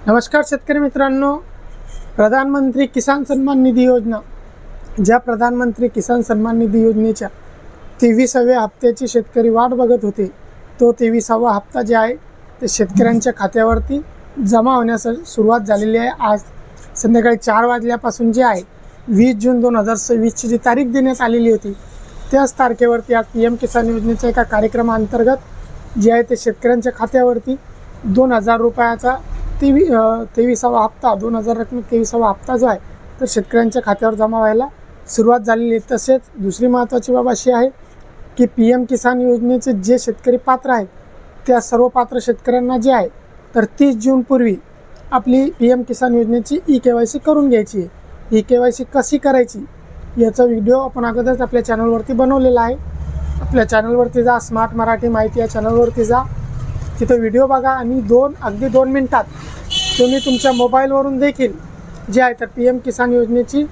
नमस्कार शेतकरी मित्रांनो, प्रधानमंत्री किसान सन्मान निधी योजना, ज्या प्रधानमंत्री किसान सन्मान निधी योजनेच्या 23व्या हप्त्याची शेतकरी वाट बघत होते, तो 23वा हप्ता जे आहे ते शेतकऱ्यांच्या खात्यावरती जमा होण्यास सुरुवात झालेली आहे। आज संध्याकाळी 4 वाजल्यापासून जे आहे 20 जून 2026ची जी तारीख देण्यात आलेली होती, त्याच तारखेवरती आज PM किसान योजनेच्या एका कार्यक्रमाअंतर्गत जे आहे ते शेतकऱ्यांच्या खात्यावरती 2000 रुपयाचा 23वा हप्ता 23वा हप्ता जो आहे तर शेतकऱ्यांच्या खात्यावर जमा व्हायला सुरुवात झालेली आहे। तसेच दुसरी महत्त्वाची बाब अशी आहे की PM किसान योजनेचे जे शेतकरी पात्र आहेत त्या सर्व पात्र शेतकऱ्यांना जे आहे तर 30 जूनपूर्वी आपली PM किसान योजनेची EKYC करून घ्यायची आहे। EKYC कशी करायची याचा व्हिडिओ आपण अगोदरच आपल्या चॅनलवरती बनवलेला आहे। आपल्या चॅनलवरती जा, स्मार्ट मराठी माहिती या चॅनलवरती जा, तिथं व्हिडिओ बघा आणि अगदी 2 मिनिटात तुम्ही तुमच्या मोबाईलवरून देखील जे आहे तर PM किसान योजनेची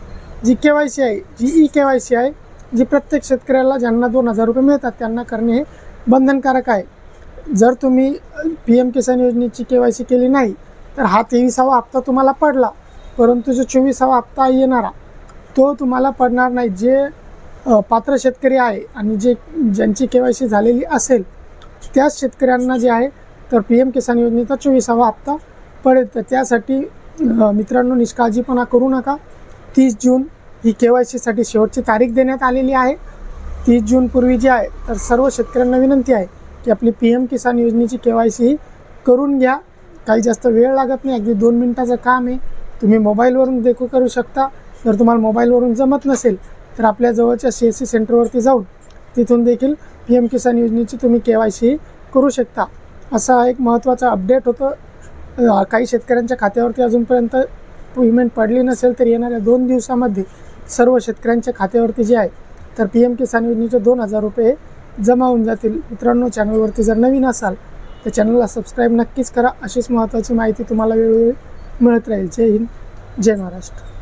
जी KYC आहे, जी EKYC आहे, जी प्रत्येक शेतकऱ्याला ज्यांना 2000 रुपये मिळतात त्यांना करणे हे बंधनकारक आहे। जर तुम्ही PM किसान योजनेची KYC केली नाही तर हा 23वा हप्ता तुम्हाला पडला, परंतु जो 24वा हप्ता येणारा तो तुम्हाला पडणार नाही। जे पात्र शेतकरी आहे आणि ज्यांची KYC झालेली असेल त्याच शेतकऱ्यांना जे आहे तर PM किसान योजनेचा 24वा हप्ता पडेल। तर त्यासाठी मित्रांनो निष्काळजीपणा करू नका। 30 जून ही KYCसाठी शेवटची तारीख देण्यात आलेली आहे। 30 जूनपूर्वी जे आहे तर सर्व शेतकऱ्यांना विनंती आहे की आपली PM किसान योजनेची KYC ही करून घ्या। काही जास्त वेळ लागत नाही, अगदी 2 मिनिटाचं काम आहे। तुम्ही मोबाईलवरून देखील करू शकता। जर तुम्हाला मोबाईलवरून जमत नसेल तर आपल्या जवळच्या CSC सेंटरवरती जाऊन तिथून देखील PM किसान योजनेची तुम्ही KYC करू शकता। असा एक महत्त्वाचा अपडेट होतं। काही शेतकऱ्यांच्या खात्यावरती अजूनपर्यंत पेमेंट पडली नसेल तर येणाऱ्या 2 दिवसामध्ये सर्व शेतकऱ्यांच्या खात्यावरती जे आहे तर PM किसान योजनेचे 2000 रुपये जमा होऊन जातील। मित्रांनो, चॅनलवरती जर नवीन असाल तर चॅनलला सबस्क्राईब नक्कीच करा। अशीच महत्त्वाची माहिती तुम्हाला वेळोवेळी मिळत राहील। जय हिंद, जय महाराष्ट्र।